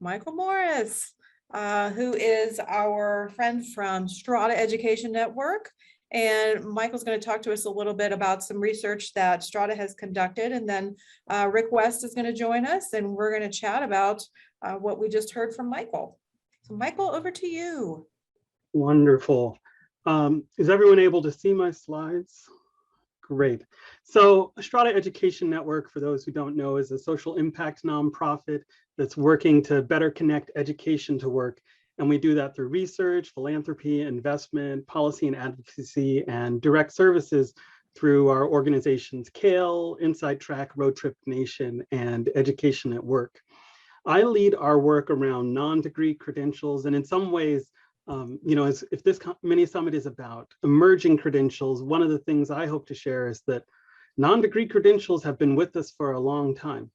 Michael Morris, who is our friend from Strata Education Network. And Michael's going to talk to us a little bit about some research that Strata has conducted. And then Rick West is going to join us, and we're going to chat about what we just heard from Michael. So Michael, over to you. Wonderful. Is everyone able to see my slides? Great. So Strata Education Network, for those who don't know, is a social impact nonprofit that's working to better connect education to work. And we do that through research, philanthropy, investment, policy and advocacy, and direct services through our organizations CALE, Inside Track, Road Trip Nation, and Education at Work. I lead our work around non-degree credentials, and in some ways, if this mini summit is about emerging credentials, one of the things I hope to share is that non-degree credentials have been with us for a long time.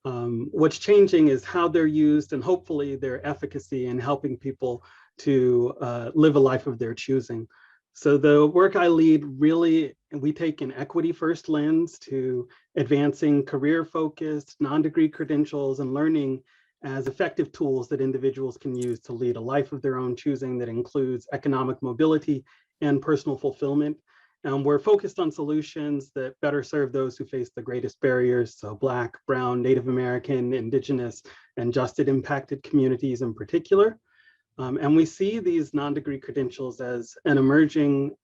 What's changing is how they're used and hopefully their efficacy in helping people to live a life of their choosing. So the work I lead, really, we take an equity first lens to advancing career-focused non-degree credentials and learning as effective tools that individuals can use to lead a life of their own choosing that includes economic mobility and personal fulfillment. And we're focused on solutions that better serve those who face the greatest barriers, so Black, Brown, Native American, Indigenous, and justice impacted communities in particular. And we see these non-degree credentials as an emerging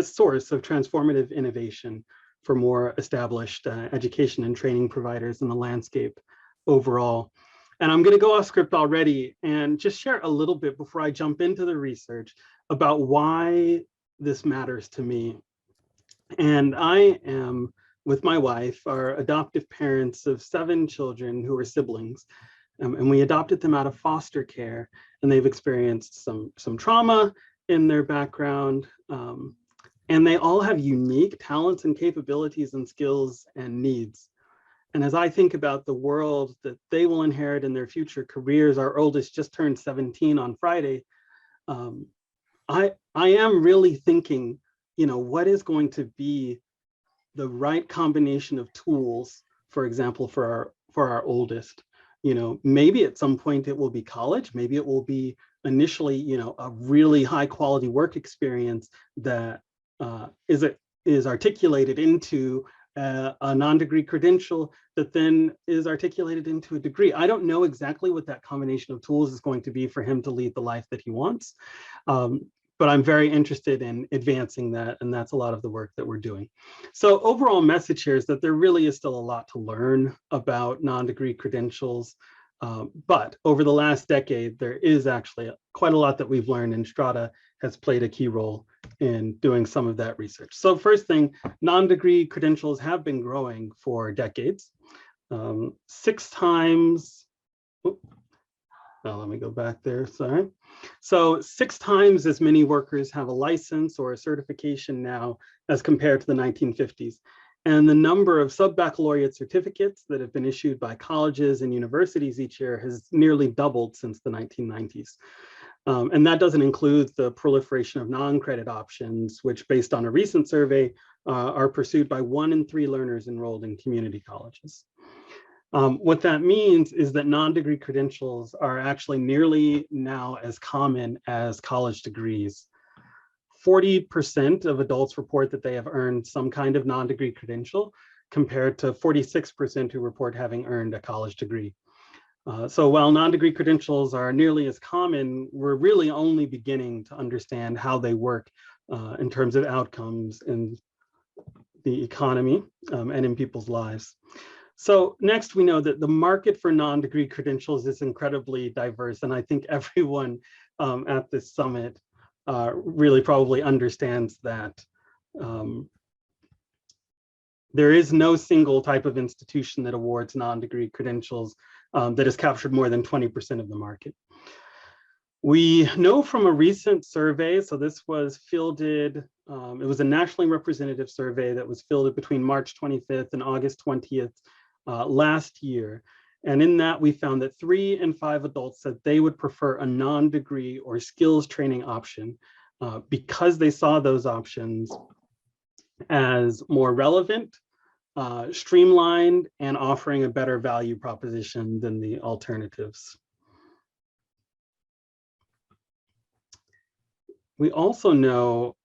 source of transformative innovation for more established education and training providers in the landscape overall. And I'm going to go off script already and just share a little bit before I jump into the research about why this matters to me. And I am, with my wife, our adoptive parents of 7 children who are siblings. And we adopted them out of foster care, and they've experienced some trauma in their background. And they all have unique talents and capabilities and skills and needs. And as I think about the world that they will inherit in their future careers, our oldest just turned 17 on Friday. I am really thinking, what is going to be the right combination of tools, for example, for our oldest? Maybe at some point it will be college, maybe it will be initially, a really high quality work experience that is articulated into a non-degree credential that then is articulated into a degree. I don't know exactly what that combination of tools is going to be for him to lead the life that he wants, but I'm very interested in advancing that, and that's a lot of the work that we're doing. So overall message here is that there really is still a lot to learn about non-degree credentials, but over the last decade, there is actually quite a lot that we've learned, and Strata has played a key role in doing some of that research. So first thing, non-degree credentials have been growing for decades. 6 times, let me go back there, sorry. So 6 times as many workers have a license or a certification now as compared to the 1950s. And the number of sub-baccalaureate certificates that have been issued by colleges and universities each year has nearly doubled since the 1990s. And that doesn't include the proliferation of non-credit options, which based on a recent survey are pursued by 1 in 3 learners enrolled in community colleges. What that means is that non-degree credentials are actually nearly now as common as college degrees. 40% of adults report that they have earned some kind of non-degree credential, compared to 46% who report having earned a college degree. So while non-degree credentials are nearly as common, we're really only beginning to understand how they work in terms of outcomes in the economy and in people's lives. So next, we know that the market for non-degree credentials is incredibly diverse, and I think everyone at this summit really probably understands that there is no single type of institution that awards non-degree credentials that has captured more than 20% of the market. We know from a recent survey, so this was fielded, it was a nationally representative survey that was fielded between March 25th and August 20th last year. And in that, we found that 3 in 5 adults said they would prefer a non-degree or skills training option because they saw those options as more relevant, streamlined, and offering a better value proposition than the alternatives. We also know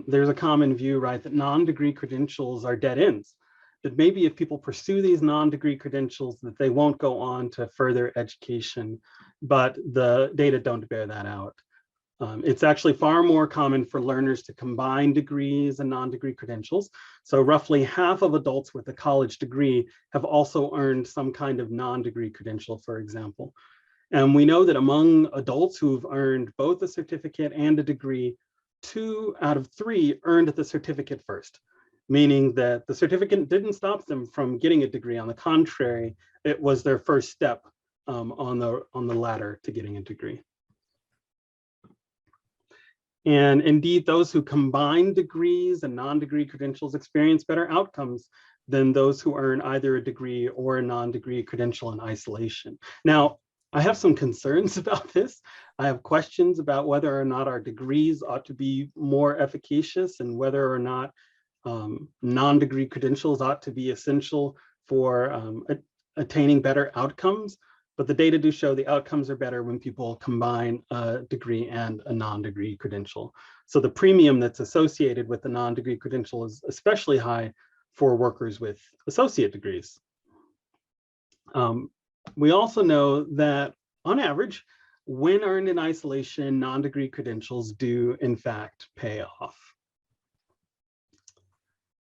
there's a common view, right, that non-degree credentials are dead ends. That maybe if people pursue these non-degree credentials, that they won't go on to further education, but the data don't bear that out. It's actually far more common for learners to combine degrees and non-degree credentials. So roughly half of adults with a college degree have also earned some kind of non-degree credential, for example. And we know that among adults who've earned both a certificate and a degree, 2 out of 3 earned the certificate first, meaning that the certificate didn't stop them from getting a degree. On the contrary, it was their first step on the ladder to getting a degree. And indeed, those who combine degrees and non-degree credentials experience better outcomes than those who earn either a degree or a non-degree credential in isolation. Now, I have some concerns about this. I have questions about whether or not our degrees ought to be more efficacious and whether or not non-degree credentials ought to be essential for attaining better outcomes. But the data do show the outcomes are better when people combine a degree and a non-degree credential. So the premium that's associated with the non-degree credential is especially high for workers with associate degrees. We also know that on average, when earned in isolation, non-degree credentials do in fact pay off.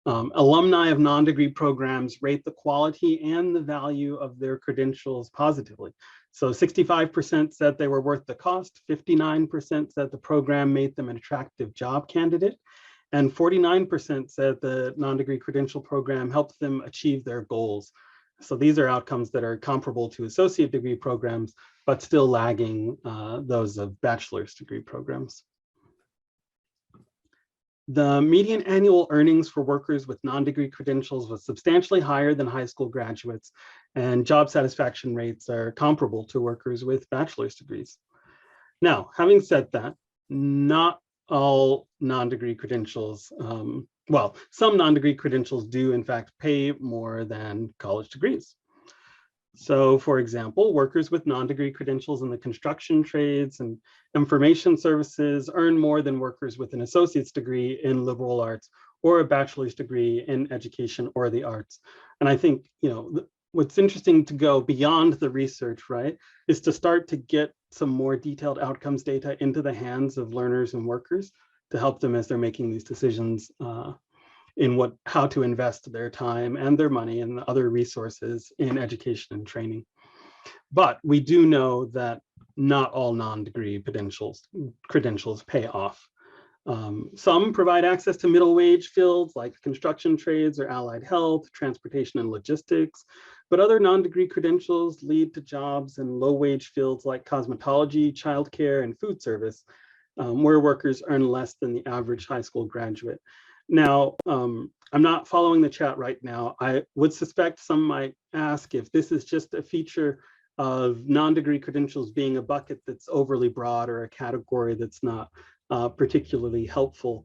Alumni of non-degree programs rate the quality and the value of their credentials positively. So 65% said they were worth the cost, 59% said the program made them an attractive job candidate, and 49% said the non-degree credential program helped them achieve their goals. So these are outcomes that are comparable to associate degree programs, but still lagging those of bachelor's degree programs. The median annual earnings for workers with non-degree credentials was substantially higher than high school graduates, and job satisfaction rates are comparable to workers with bachelor's degrees. Now, having said that, not all non-degree credentials, well, some non-degree credentials do in fact pay more than college degrees. So for example, workers with non-degree credentials in the construction trades and information services earn more than workers with an associate's degree in liberal arts or a bachelor's degree in education or the arts. And I think, what's interesting to go beyond the research, right, is to start to get some more detailed outcomes data into the hands of learners and workers to help them as they're making these decisions in how to invest their time and their money and other resources in education and training. But we do know that not all non-degree credentials pay off. Some provide access to middle wage fields like construction trades or allied health, transportation and logistics, but other non-degree credentials lead to jobs in low wage fields like cosmetology, childcare, and food service, where workers earn less than the average high school graduate. Now, I'm not following the chat right now. I would suspect some might ask if this is just a feature of non-degree credentials being a bucket that's overly broad or a category that's not particularly helpful.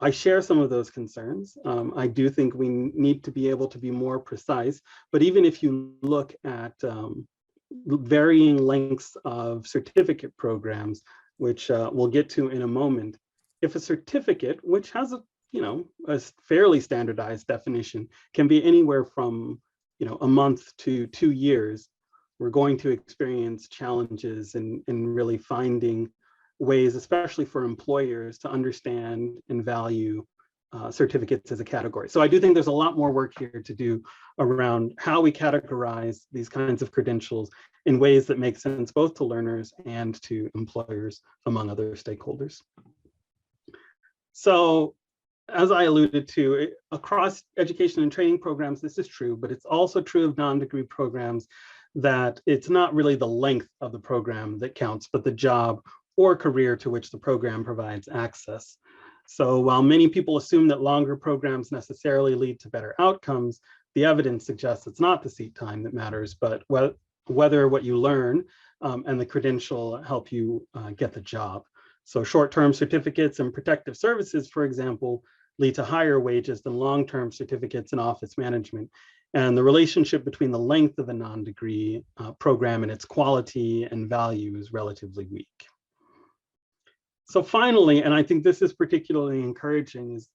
I share some of those concerns. I do think we need to be able to be more precise, but even if you look at varying lengths of certificate programs, which we'll get to in a moment, if a certificate, which has a fairly standardized definition, can be anywhere from a month to 2 years, we're going to experience challenges in really finding ways, especially for employers, to understand and value certificates as a category. So I do think there's a lot more work here to do around how we categorize these kinds of credentials in ways that make sense both to learners and to employers, among other stakeholders. So, as I alluded to, across education and training programs, this is true, but it's also true of non-degree programs that it's not really the length of the program that counts, but the job or career to which the program provides access. So while many people assume that longer programs necessarily lead to better outcomes, the evidence suggests it's not the seat time that matters, but whether what you learn and the credential help you get the job. So short-term certificates and protective services, for example, lead to higher wages than long-term certificates in office management. And the relationship between the length of a non-degree program and its quality and value is relatively weak. So finally, and I think this is particularly encouraging, is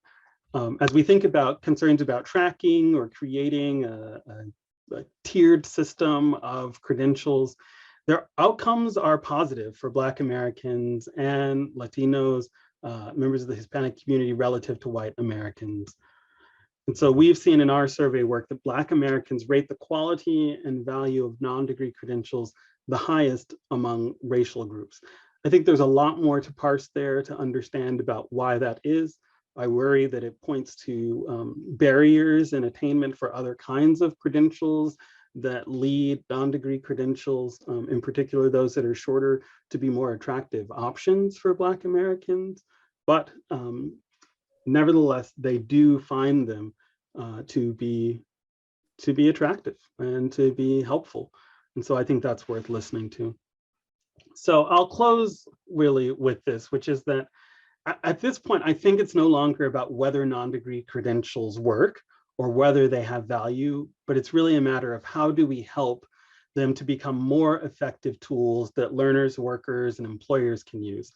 as we think about concerns about tracking or creating a tiered system of credentials, their outcomes are positive for Black Americans and Latinos, members of the Hispanic community relative to white Americans. And so we've seen in our survey work that Black Americans rate the quality and value of non-degree credentials the highest among racial groups. I think there's a lot more to parse there to understand about why that is. I worry that it points to barriers in attainment for other kinds of credentials that lead non-degree credentials, in particular those that are shorter, to be more attractive options for Black Americans. But nevertheless, they do find them to be attractive and to be helpful. And so I think that's worth listening to. So I'll close really with this, which is that at this point, I think it's no longer about whether non-degree credentials work or whether they have value, but it's really a matter of how do we help them to become more effective tools that learners, workers, and employers can use?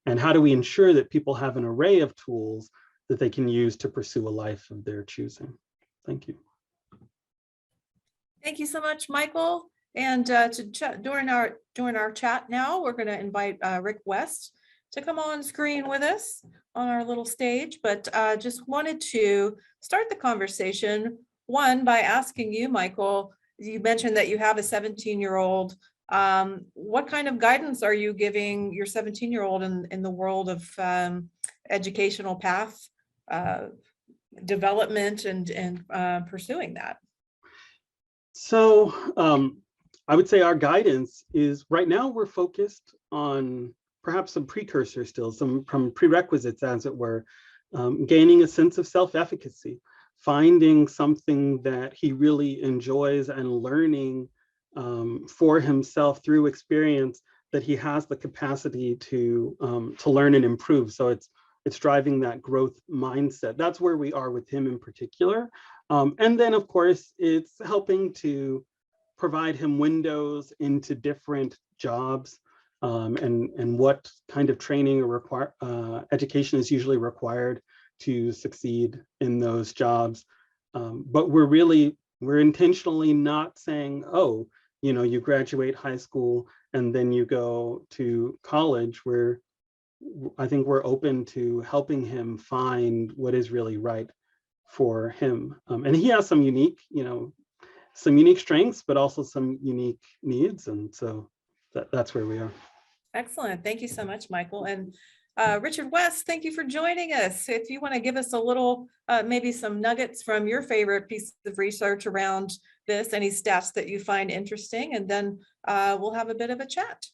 And how do we ensure that people have an array of tools that they can use to pursue a life of their choosing? Thank you. Thank you so much, Michael. And during our chat now, we're going to invite Rick West to come on screen with us on our little stage, but just wanted to start the conversation, one, by asking you, Michael, you mentioned that you have a 17-year-old. What kind of guidance are you giving your 17-year-old in the world of educational path development and pursuing that? So I would say our guidance is right now we're focused on perhaps some precursor still, some prerequisites, as it were, gaining a sense of self-efficacy, finding something that he really enjoys and learning for himself through experience that he has the capacity to learn and improve. So it's driving that growth mindset. That's where we are with him in particular. And then of course, it's helping to provide him windows into different jobs and what kind of training or education is usually required to succeed in those jobs. But we're intentionally not saying, oh, you graduate high school and then you go to college. I think we're open to helping him find what is really right for him. And he has some unique strengths, but also some unique needs. And so that's where we are. Excellent. Thank you so much, Michael. And Richard West, thank you for joining us. If you want to give us a little, maybe some nuggets from your favorite piece of research around this, any stats that you find interesting, and then we'll have a bit of a chat.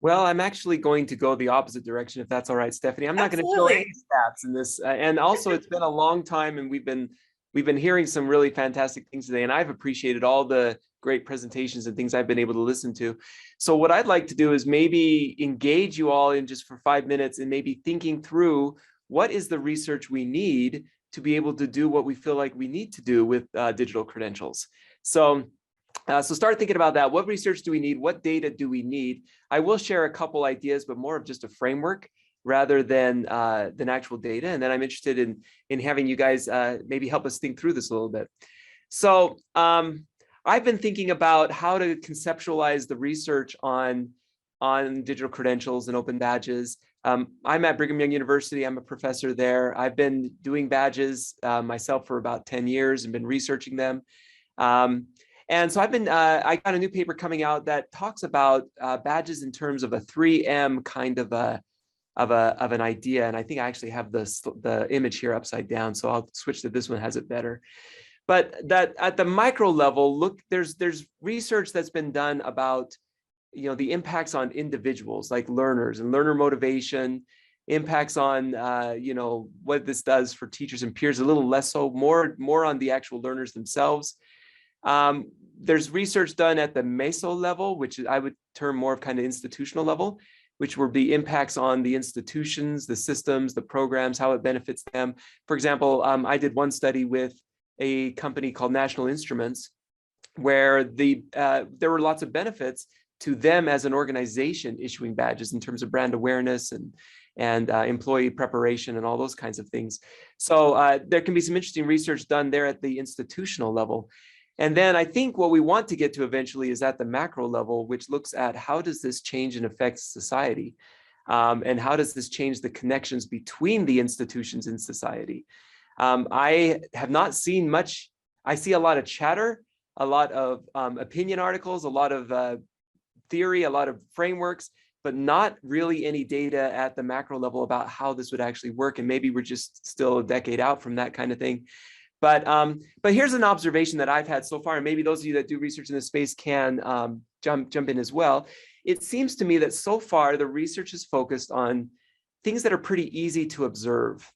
Well, I'm actually going to go the opposite direction, if that's all right, Stephanie. I'm not going to show any stats in this. And also, it's been a long time, and we've been hearing some really fantastic things today, and I've appreciated all the great presentations and things I've been able to listen to. So what I'd like to do is maybe engage you all in just for 5 minutes and maybe thinking through what is the research we need to be able to do what we feel like we need to do with digital credentials. So start thinking about that. What research do we need? What data do we need? I will share a couple ideas, but more of just a framework rather than actual data. And then I'm interested in having you guys maybe help us think through this a little bit. So I've been thinking about how to conceptualize the research on digital credentials and open badges. I'm at Brigham Young University. I'm a professor there. I've been doing badges myself for about 10 years and been researching them. And so I got a new paper coming out that talks about badges in terms of a 3M kind of an idea. And I think I actually have the image here upside down, so I'll switch to this one, has it better. But that at the micro level, look, there's research that's been done about the impacts on individuals like learners and learner motivation, impacts on what this does for teachers and peers, a little less so, more on the actual learners themselves. There's research done at the meso level, which I would term more of kind of institutional level, which would be impacts on the institutions, the systems, the programs, how it benefits them. For example, I did one study with a company called National Instruments, where there were lots of benefits to them as an organization issuing badges in terms of brand awareness and employee preparation and all those kinds of things. So there can be some interesting research done there at the institutional level. And then I think what we want to get to eventually is at the macro level, which looks at how does this change and affect society? And how does this change the connections between the institutions in society? I have not seen much. I see a lot of chatter, a lot of opinion articles, a lot of theory, a lot of frameworks, but not really any data at the macro level about how this would actually work. And maybe we're just still a decade out from that kind of thing. But here's an observation that I've had so far, and maybe those of you that do research in this space can jump in as well. It seems to me that so far the research is focused on things that are pretty easy to observe.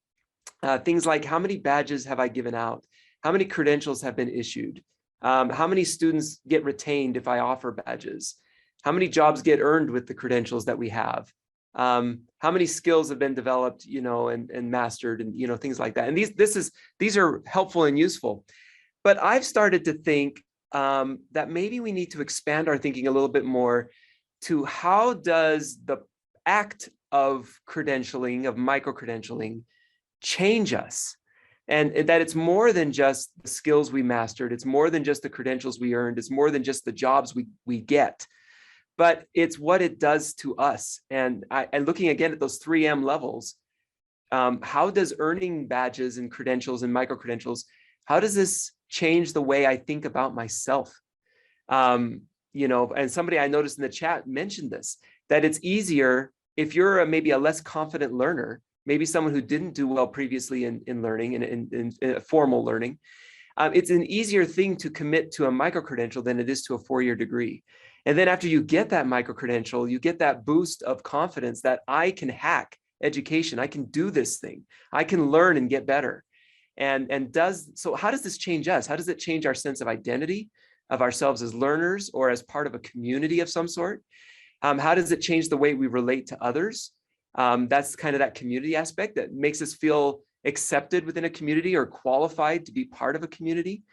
Things like how many badges have I given out? How many credentials have been issued? How many students get retained if I offer badges? How many jobs get earned with the credentials that we have? How many skills have been developed, and mastered, and things like that. And these are helpful and useful. But I've started to think that maybe we need to expand our thinking a little bit more to how does the act of credentialing, of micro-credentialing, change us? And that it's more than just the skills we mastered. It's more than just the credentials we earned. It's more than just the jobs we get. But it's what it does to us. And looking again at those 3M levels, how does earning badges and credentials and micro-credentials, how does this change the way I think about myself? And somebody I noticed in the chat mentioned this, that it's easier if you're maybe a less confident learner, maybe someone who didn't do well previously in learning, in formal learning, it's an easier thing to commit to a micro-credential than it is to a 4-year degree. And then after you get that micro-credential, you get that boost of confidence that I can hack education. I can do this thing. I can learn and get better. So how does this change us? How does it change our sense of identity of ourselves as learners or as part of a community of some sort? How does it change the way we relate to others? That's kind of that community aspect that makes us feel accepted within a community or qualified to be part of a community.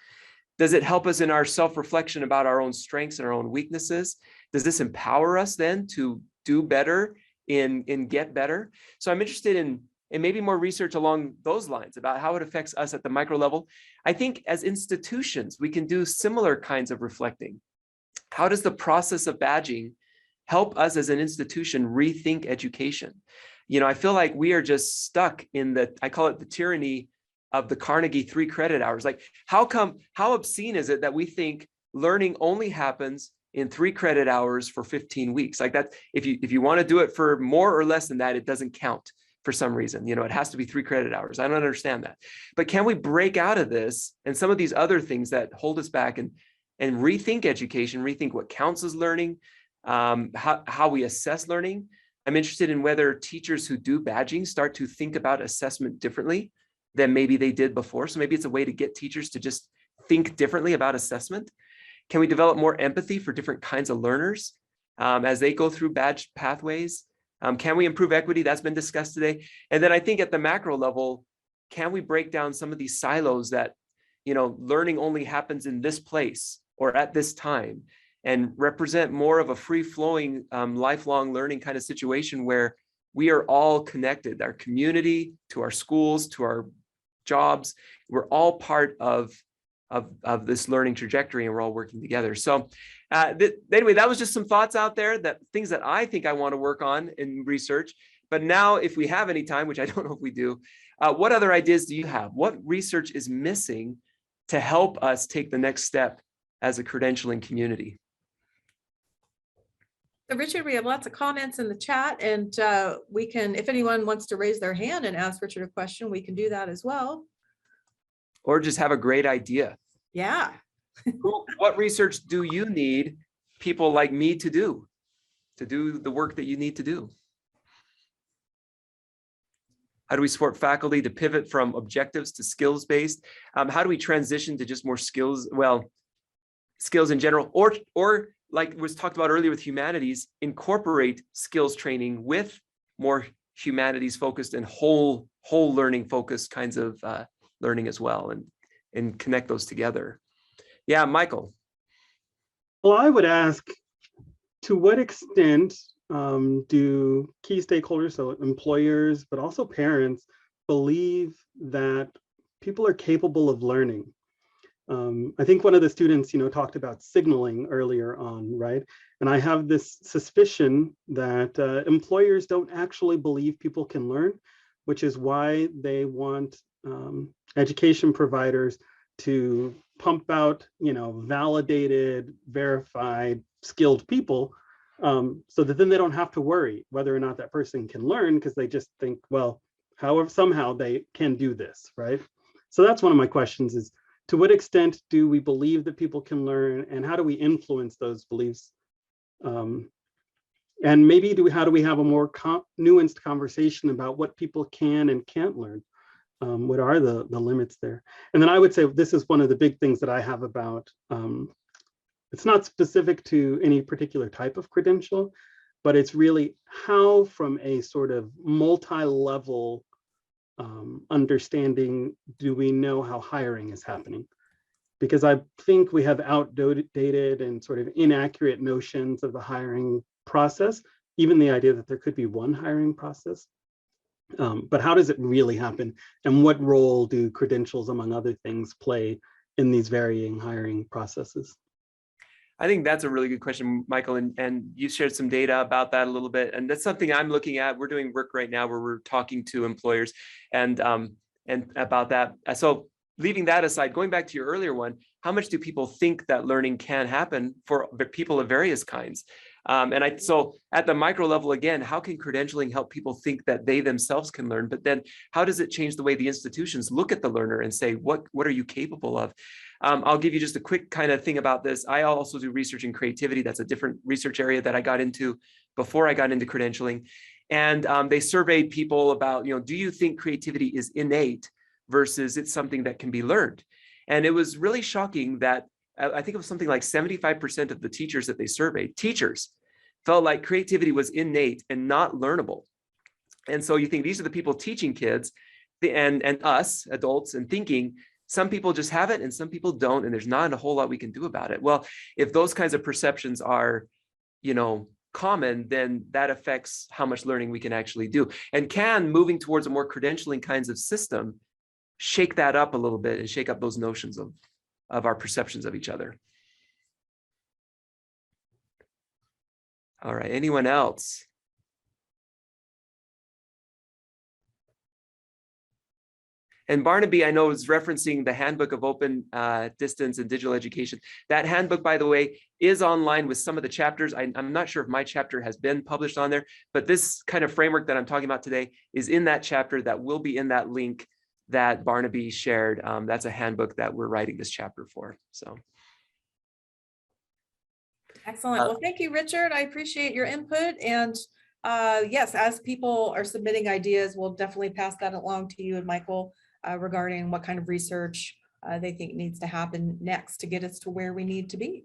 Does it help us in our self-reflection about our own strengths and our own weaknesses? Does this empower us then to do better in get better? So I'm interested in maybe more research along those lines about how it affects us at the micro level. I think as institutions, we can do similar kinds of reflecting. How does the process of badging help us as an institution rethink education? I feel like we are just stuck in I call it the tyranny of the Carnegie 3 credit hours. Like, how obscene is it that we think learning only happens in 3 credit hours for 15 weeks? Like that, if you want to do it for more or less than that, it doesn't count for some reason. It has to be 3 credit hours. I don't understand that. But can we break out of this and some of these other things that hold us back and rethink education, rethink what counts as learning, how we assess learning? I'm interested in whether teachers who do badging start to think about assessment differently than maybe they did before. So maybe it's a way to get teachers to just think differently about assessment. Can we develop more empathy for different kinds of learners as they go through badge pathways? Can we improve equity? That's been discussed today. And then I think at the macro level, can we break down some of these silos that, learning only happens in this place or at this time, and represent more of a free-flowing, lifelong learning kind of situation where we are all connected, our community, to our schools, to our jobs. We're all part of this learning trajectory, and we're all working together. So anyway, that was just some thoughts out there, things that I think I want to work on in research. But now, if we have any time, which I don't know if we do, what other ideas do you have? What research is missing to help us take the next step as a credentialing community? So Richard, we have lots of comments in the chat, and we can, if anyone wants to raise their hand and ask Richard a question, we can do that as well. Or just have a great idea. Yeah. What research do you need people like me to do the work that you need to do? How do we support faculty to pivot from objectives to skills-based? How do we transition to just more skills? Well, skills in general, or like was talked about earlier with humanities, incorporate skills training with more humanities focused and whole learning focused kinds of learning as well, and connect those together. Yeah, Michael. Well, I would ask, to what extent do key stakeholders, so employers, but also parents, believe that people are capable of learning? I think one of the students, talked about signaling earlier on, right? And I have this suspicion that employers don't actually believe people can learn, which is why they want education providers to pump out, validated, verified, skilled people, so that then they don't have to worry whether or not that person can learn, because they just think, well, however, somehow they can do this, right? So that's one of my questions is, to what extent do we believe that people can learn, and how do we influence those beliefs? And maybe how do we have a more nuanced conversation about what people can and can't learn? What are the limits there? And then I would say this is one of the big things that I have about, it's not specific to any particular type of credential, but it's really how, from a sort of multi-level understanding, do we know how hiring is happening? Because I think we have outdated and sort of inaccurate notions of the hiring process, even the idea that there could be one hiring process. But how does it really happen? And what role do credentials, among other things, play in these varying hiring processes? I think that's a really good question, Michael, and you shared some data about that a little bit, and that's something I'm looking at. We're doing work right now where we're talking to employers and about that. So leaving that aside, going back to your earlier one, how much do people think that learning can happen for people of various kinds? So at the micro level, again, how can credentialing help people think that they themselves can learn? But then how does it change the way the institutions look at the learner and say, what are you capable of? I'll give you just a quick kind of thing about this. I also do research in creativity. That's a different research area that I got into before I got into credentialing. And they surveyed people about, do you think creativity is innate versus it's something that can be learned? And it was really shocking that I think it was something like 75% of the teachers that they surveyed, felt like creativity was innate and not learnable. And so you think these are the people teaching kids and us adults and thinking, some people just have it and some people don't, and there's not a whole lot we can do about it. Well, if those kinds of perceptions are, common, then that affects how much learning we can actually do. And can moving towards a more credentialing kinds of system shake that up a little bit and shake up those notions of our perceptions of each other. All right, anyone else? And Barnaby, I know, is referencing the Handbook of Open Distance and Digital Education. That handbook, by the way, is online with some of the chapters. I'm not sure if my chapter has been published on there, but this kind of framework that I'm talking about today is in that chapter that will be in that link that Barnaby shared. That's a handbook that we're writing this chapter for. So. Excellent. Well, thank you, Richard. I appreciate your input. And yes, as people are submitting ideas, we'll definitely pass that along to you and Michael regarding what kind of research they think needs to happen next to get us to where we need to be.